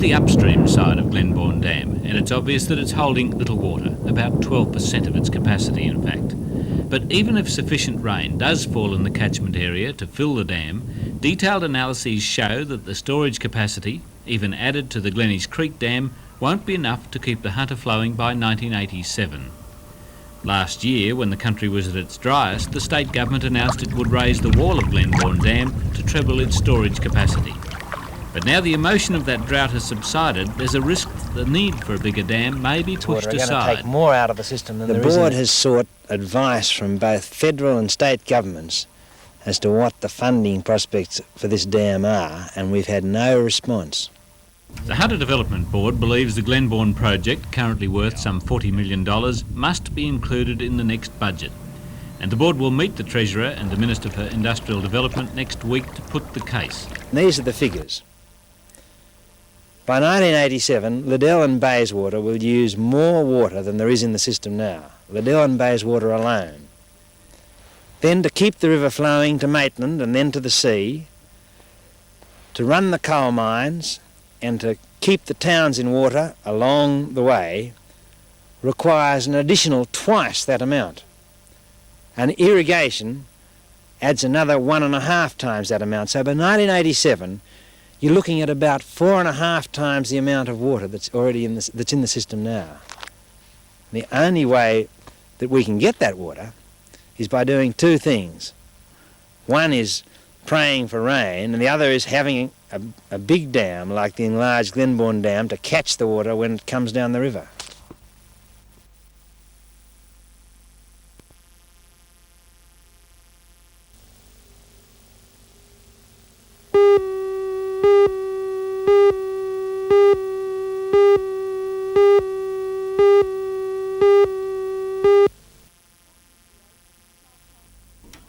the upstream side of Glenbourne Dam, and it's obvious that it's holding little water, about 12% of its capacity in fact. But even if sufficient rain does fall in the catchment area to fill the dam, detailed analyses show that the storage capacity, even added to the Glennies Creek Dam, won't be enough to keep the Hunter flowing by 1987. Last year, when the country was at its driest, the state government announced it would raise the wall of Glenbourne Dam to treble its storage capacity. But now the emotion of that drought has subsided, there's a risk that the need for a bigger dam may be pushed aside. We're going to take more out of the system than there is. The board has sought advice from both federal and state governments as to what the funding prospects for this dam are, and we've had no response. The Hunter Development Board believes the Glenbourne project, currently worth some $40 million, must be included in the next budget. And the board will meet the Treasurer and the Minister for Industrial Development next week to put the case. These are the figures. By 1987, Liddell and Bayswater will use more water than there is in the system now. Liddell and Bayswater alone. Then to keep the river flowing to Maitland and then to the sea, to run the coal mines and to keep the towns in water along the way requires an additional twice that amount. And irrigation adds another 1.5 times that amount. So by 1987, you're looking at about 4.5 times the amount of water that's already in the system now. The only way that we can get that water is by doing two things. One is praying for rain, and the other is having a big dam like the enlarged Glenbourne Dam to catch the water when it comes down the river.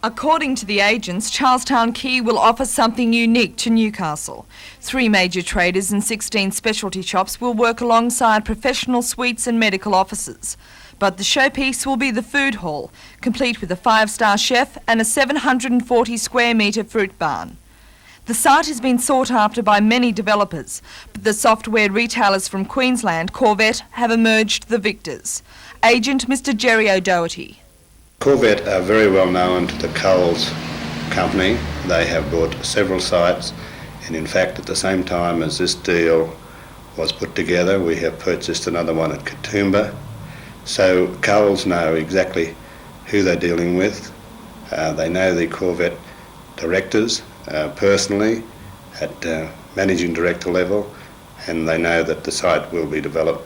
According to the agents, Charlestown Quay will offer something unique to Newcastle. 3 major traders and 16 specialty shops will work alongside professional suites and medical offices. But the showpiece will be the food hall, complete with a 5-star chef and a 740 square metre fruit barn. The site has been sought after by many developers, but the software retailers from Queensland, Corvette, have emerged the victors. Agent Mr Jerry O'Doherty. Corvette are very well known to the Coles company. They have bought several sites, and in fact at the same time as this deal was put together, we have purchased another one at Katoomba. So Coles know exactly who they're dealing with. They know the Corvette directors personally at managing director level, and they know that the site will be developed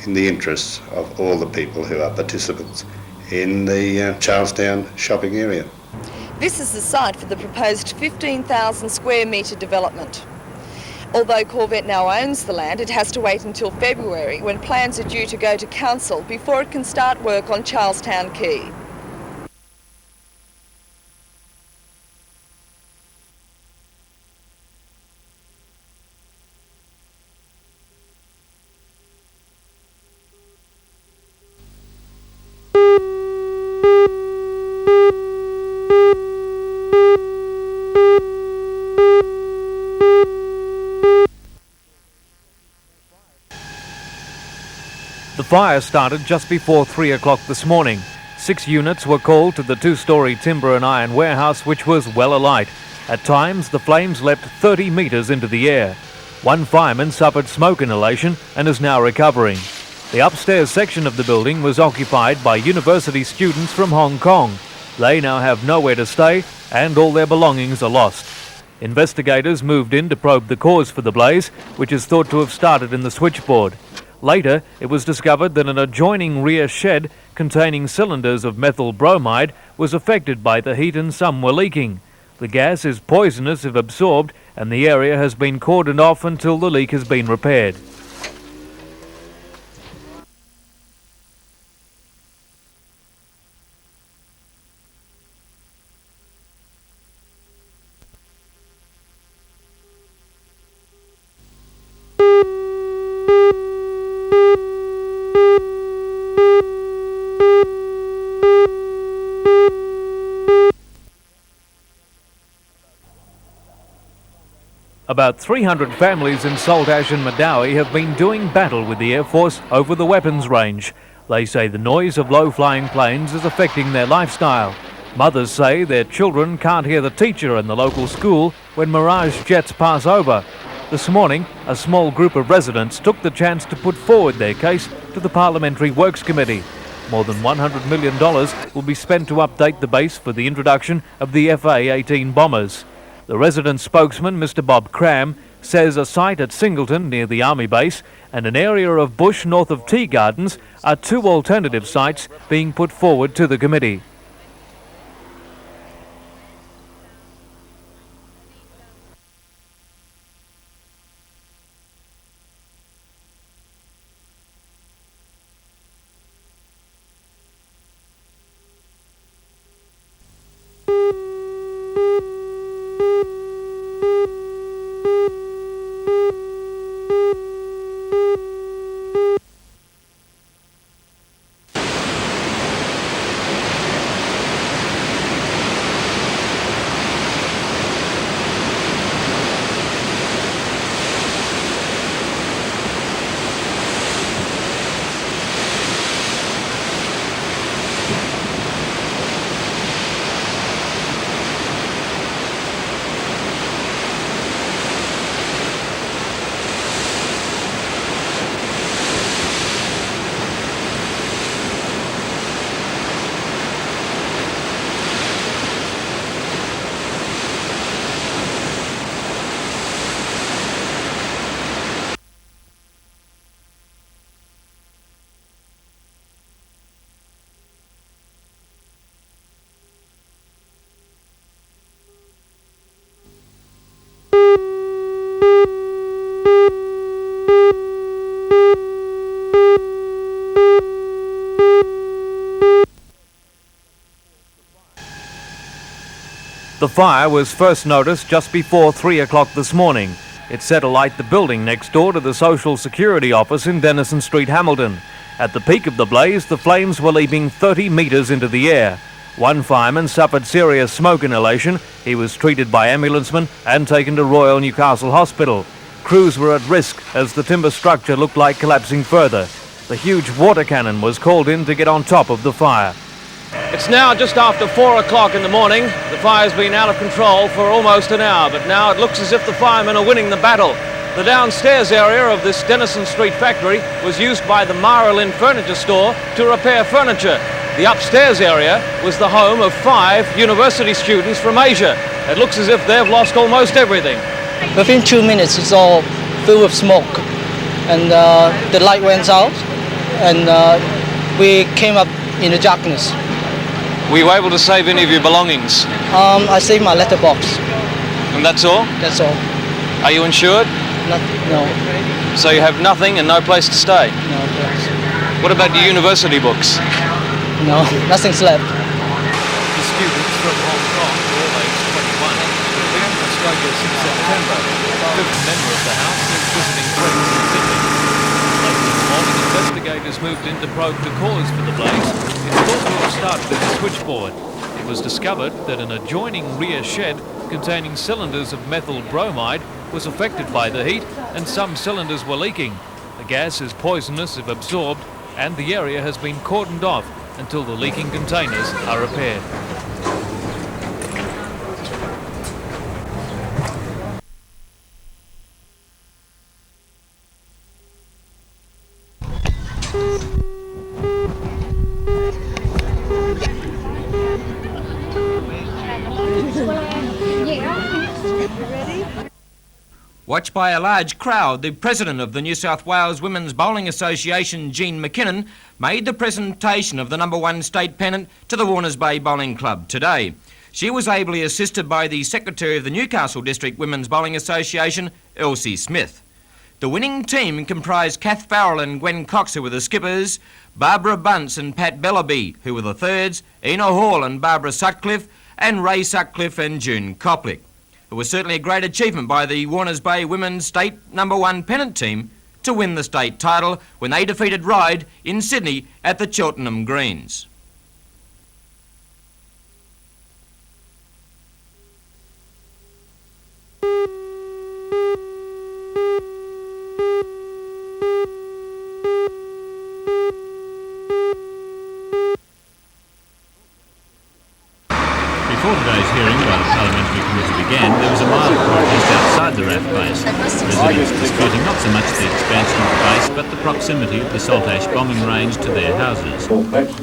in the interests of all the people who are participants in the Charlestown shopping area. This is the site for the proposed 15,000 square metre development. Although Corvette now owns the land, it has to wait until February, when plans are due to go to council before it can start work on Charlestown Quay. The fire started just before 3 o'clock this morning. 6 units were called to the 2-storey timber and iron warehouse, which was well alight. At times, the flames leapt 30 metres into the air. One fireman suffered smoke inhalation and is now recovering. The upstairs section of the building was occupied by university students from Hong Kong. They now have nowhere to stay and all their belongings are lost. Investigators moved in to probe the cause for the blaze, which is thought to have started in the switchboard. Later, it was discovered that an adjoining rear shed containing cylinders of methyl bromide was affected by the heat and some were leaking. The gas is poisonous if absorbed, and the area has been cordoned off until the leak has been repaired. About 300 families in Saltash and Madawi have been doing battle with the Air Force over the weapons range. They say the noise of low-flying planes is affecting their lifestyle. Mothers say their children can't hear the teacher in the local school when Mirage jets pass over. This morning, a small group of residents took the chance to put forward their case to the Parliamentary Works Committee. More than $100 million will be spent to update the base for the introduction of the FA-18 bombers. The resident spokesman, Mr Bob Cram, says a site at Singleton near the Army base and an area of bush north of Tea Gardens are two alternative sites being put forward to the committee. The fire was first noticed just before 3 o'clock this morning. It set alight the building next door to the Social Security office in Denison Street, Hamilton. At the peak of the blaze, the flames were leaping 30 metres into the air. One fireman suffered serious smoke inhalation. He was treated by ambulancemen and taken to Royal Newcastle Hospital. Crews were at risk as the timber structure looked like collapsing further. The huge water cannon was called in to get on top of the fire. It's now just after 4 o'clock in the morning. The fire's been out of control for almost an hour, but now it looks as if the firemen are winning the battle. The downstairs area of this Denison Street factory was used by the Marlin Furniture Store to repair furniture. The upstairs area was the home of 5 university students from Asia. It looks as if they've lost almost everything. Within 2 minutes, it's all filled with smoke, and the light went out, and we came up in the darkness. Were you able to save any of your belongings? I saved my letterbox. And that's all? That's all. Are you insured? No. So you have nothing and no place to stay? No place. What about your university books? No, nothing's left. The students from Hong Kong, all aged 21, have been in Australia since September. A fifth member of the house is visiting friends in Sydney. Later this morning, investigators moved in to probe the cause for the blaze. It's thought to have started at the switchboard. It was discovered that an adjoining rear shed containing cylinders of methyl bromide was affected by the heat and some cylinders were leaking. The gas is poisonous if absorbed and the area has been cordoned off until the leaking containers are repaired. Watched by a large crowd, the president of the New South Wales Women's Bowling Association, Jean McKinnon, made the presentation of the #1 state pennant to the Warners Bay Bowling Club today. She was ably assisted by the secretary of the Newcastle District Women's Bowling Association, Elsie Smith. The winning team comprised Kath Farrell and Gwen Cox, who were the skippers, Barbara Bunce and Pat Bellaby, who were the thirds, Ina Hall and Barbara Sutcliffe, and Ray Sutcliffe and June Coplick. It was certainly a great achievement by the Warners Bay Women's State #1 pennant team to win the state title when they defeated Ryde in Sydney at the Cheltenham Greens. Before today's hearing by the Parliamentary Committee began, there was a mild protest outside the RAF base. Residents disputing not so much the expansion of the base, but the proximity of the Salt Ash bombing range to their houses.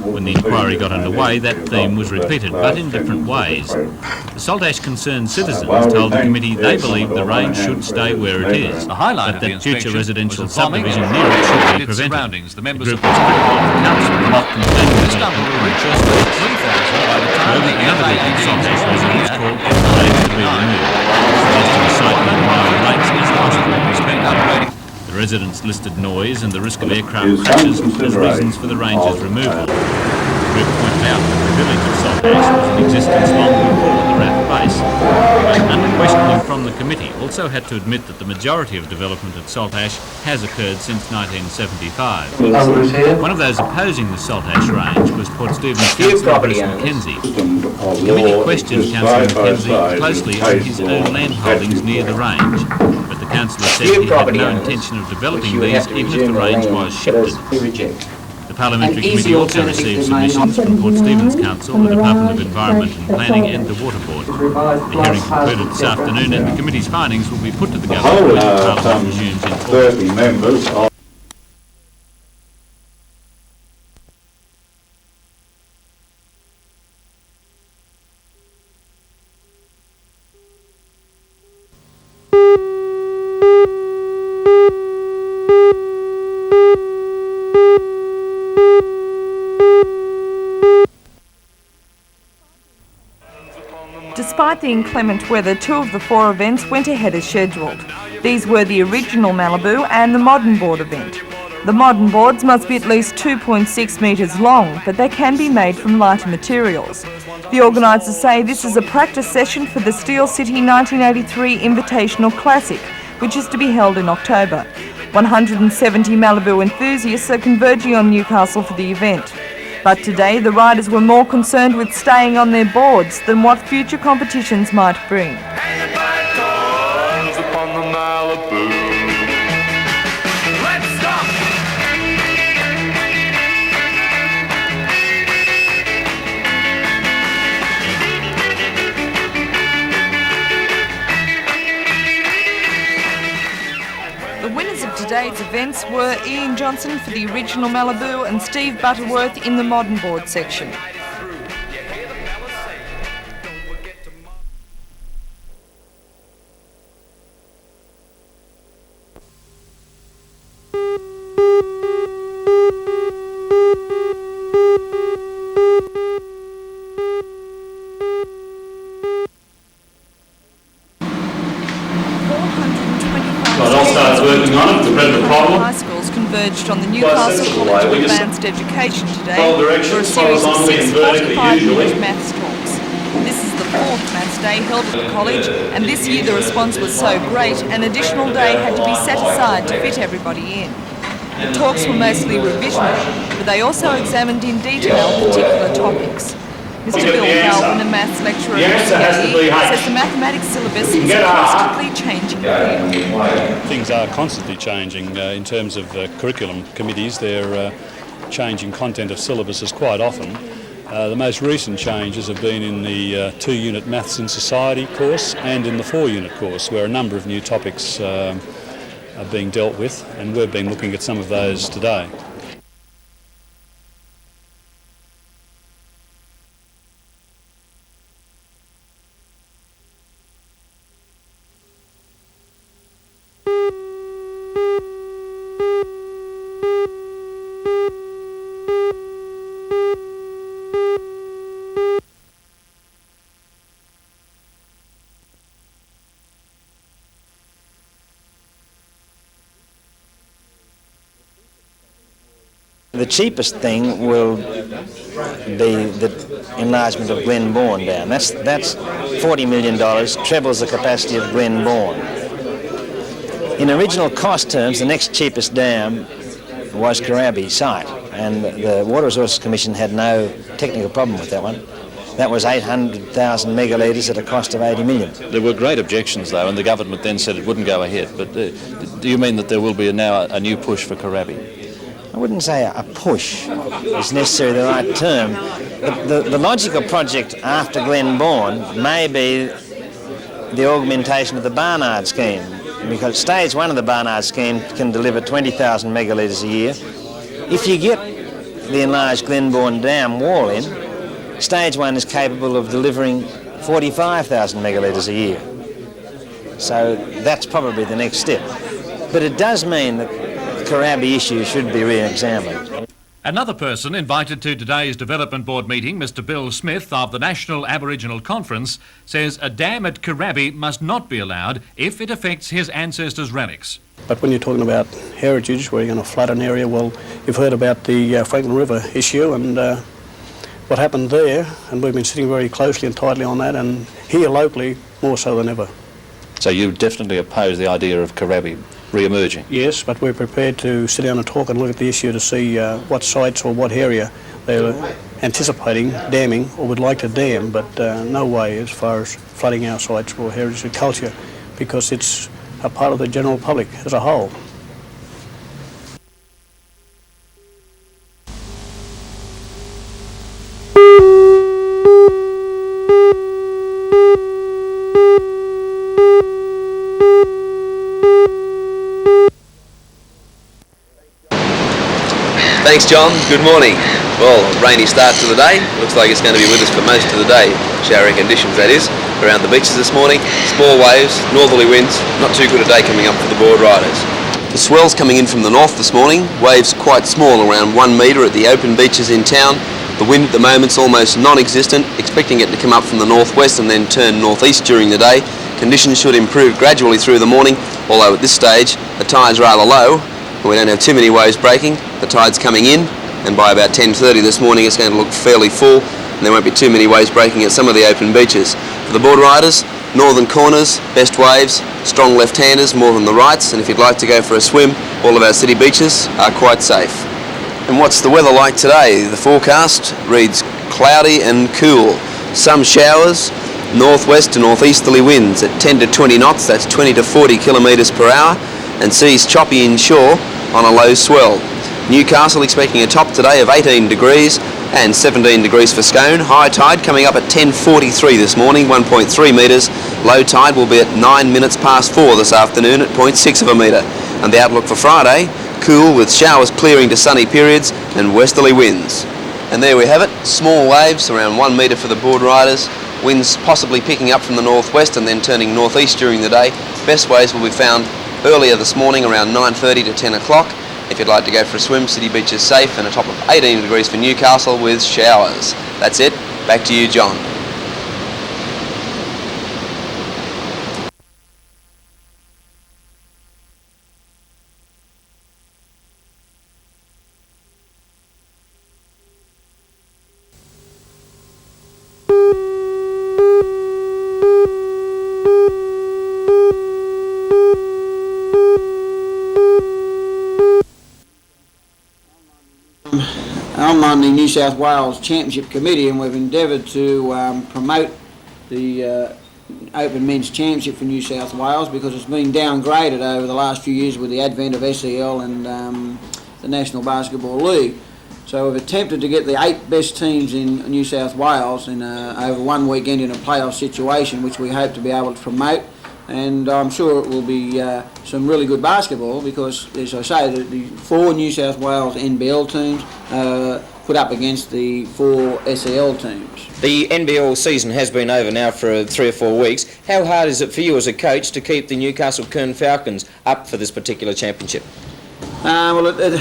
When the inquiry got underway, that theme was repeated, but in different ways. The Salt Ash concerned citizens told the committee they believe the range should stay where it is, but that future residential subdivision near it should be prevented. The group was critical of the council for not confirming the however, another group of Salt Ash residents called for the range to be removed, suggesting recycling lower rates as possible. The residents listed noise and the risk of aircraft crashes as reasons for the range's removal. The group pointed out that the village of Salt Ash was in existence long before the RAF base, but unquestionably from the committee also had to admit that the majority of development at Salt Ash has occurred since 1975. One of those opposing the Salt Ash range was Port Stephens Councillor Bruce Mackenzie. The committee questioned Councillor Mackenzie closely on his own land holdings near the range, but the councillor said he had no intention of developing these even if the range was shifted. The Parliamentary Committee also received submissions from Port Stephens Council, the Department of Environment and Planning and the Water Board. The hearing concluded this afternoon and the committee's findings will be put to the government when Parliament resumes in August. Despite the inclement weather, 2 of the 4 events went ahead as scheduled. These were the original Malibu and the modern board event. The modern boards must be at least 2.6 metres long, but they can be made from lighter materials. The organisers say this is a practice session for the Steel City 1983 Invitational Classic, which is to be held in October. 170 Malibu enthusiasts are converging on Newcastle for the event. But today the riders were more concerned with staying on their boards than what future competitions might bring. The winners of today's events were Ian Johnson for the original Malibu and Steve Butterworth in the modern board section. High schools converged on the Newcastle College of Advanced Education today for a series of 6 45-minute maths talks. This is the 4th maths day held at the college, and this year the response was so great an additional day had to be set aside to fit everybody in. The talks were mostly revisional, but they also examined in detail particular topics. Mr. Bill Galvin, a maths lecturer at UCLE, says the mathematics syllabus is a constantly changing field. Things are constantly changing in terms of curriculum committees. They're changing content of syllabuses quite often. The most recent changes have been in the 2-unit Maths in Society course and in the 4-unit course, where a number of new topics are being dealt with, and we've been looking at some of those today. The cheapest thing will be the enlargement of Glenbourne Dam. That's $40 million, trebles the capacity of Glenbourne. In original cost terms, the next cheapest dam was Karabi site, and the Water Resources Commission had no technical problem with that one. That was 800,000 megalitres at a cost of 80 million. There were great objections, though, and the government then said it wouldn't go ahead. But do you mean that there will be now a new push for Karabi? I wouldn't say a push is necessarily the right term. The logical project after Glenbourne may be the augmentation of the Barnard scheme, because stage 1 of the Barnard scheme can deliver 20,000 megalitres a year. If you get the enlarged Glenbourne Dam wall in, stage 1 is capable of delivering 45,000 megalitres a year. So that's probably the next step. But it does mean that the Corabi issue should be re-examined. Another person invited to today's Development Board meeting, Mr Bill Smith of the National Aboriginal Conference, says a dam at Corabi must not be allowed if it affects his ancestors' relics. But when you're talking about heritage, where you're going to flood an area, well, you've heard about the Franklin River issue and what happened there, and we've been sitting very closely and tightly on that, and here locally, more so than ever. So you definitely oppose the idea of Corabi re-emerging? Yes, but we're prepared to sit down and talk and look at the issue to see what sites or what area they're anticipating damming or would like to dam, but no way as far as flooding our sites for heritage and culture, because it's a part of the general public as a whole. Thanks, John. Good morning. Well, rainy start to the day. Looks like it's going to be with us for most of the day. Showery conditions, that is. Around the beaches this morning. Small waves, northerly winds. Not too good a day coming up for the board riders. The swell's coming in from the north this morning. Waves quite small, around 1 metre at the open beaches in town. The wind at the moment's almost non-existent. Expecting it to come up from the northwest and then turn northeast during the day. Conditions should improve gradually through the morning, although at this stage the tide's rather low. We don't have too many waves breaking. The tide's coming in, and by about 10:30 this morning it's going to look fairly full, and there won't be too many waves breaking at some of the open beaches. For the board riders, northern corners, best waves, strong left-handers more than the rights, and if you'd like to go for a swim, all of our city beaches are quite safe. And what's the weather like today? The forecast reads cloudy and cool. Some showers, northwest to northeasterly winds at 10 to 20 knots, that's 20 to 40 kilometres per hour, and seas choppy inshore on a low swell. Newcastle expecting a top today of 18 degrees and 17 degrees for Scone. High tide coming up at 10:43 this morning, 1.3 metres. Low tide will be at 9 minutes past 4 this afternoon at 0.6 of a metre. And the outlook for Friday, cool with showers clearing to sunny periods and westerly winds. And there we have it, small waves around 1 metre for the board riders. Winds possibly picking up from the northwest and then turning northeast during the day. Best waves will be found earlier this morning around 9:30 to 10 o'clock. If you'd like to go for a swim, city beach is safe, and a top of 18 degrees for Newcastle with showers. That's it. Back to you, John. I'm on the New South Wales Championship Committee, and we've endeavoured to promote the Open Men's Championship for New South Wales, because it's been downgraded over the last few years with the advent of SEL and the National Basketball League. So we've attempted to get the 8 best teams in New South Wales in over one weekend in a playoff situation, which we hope to be able to promote. And I'm sure it will be some really good basketball, because, as I say, the 4 New South Wales NBL teams put up against the 4 SEL teams. The NBL season has been over now for 3 or 4 weeks. How hard is it for you as a coach to keep the Newcastle Kern Falcons up for this particular championship? Well, it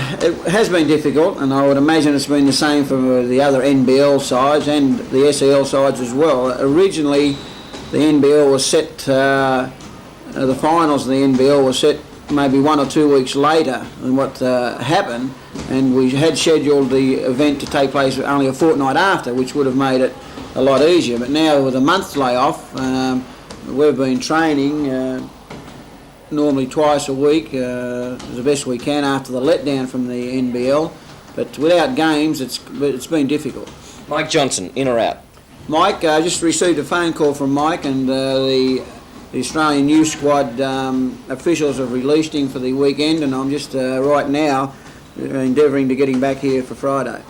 has been difficult, and I would imagine it's been the same for the other NBL sides and the SEL sides as well. Originally, the NBL was set, the finals of the NBL was set maybe 1 or 2 weeks later than what happened, and we had scheduled the event to take place only a fortnight after, which would have made it a lot easier. But now with a month's layoff, we've been training normally twice a week, the best we can after the letdown from the NBL, but without games it's been difficult. Mike Johnson, in or out? Mike, I just received a phone call from Mike, and the Australian youth squad officials have released him for the weekend, and I'm just right now endeavouring to get him back here for Friday.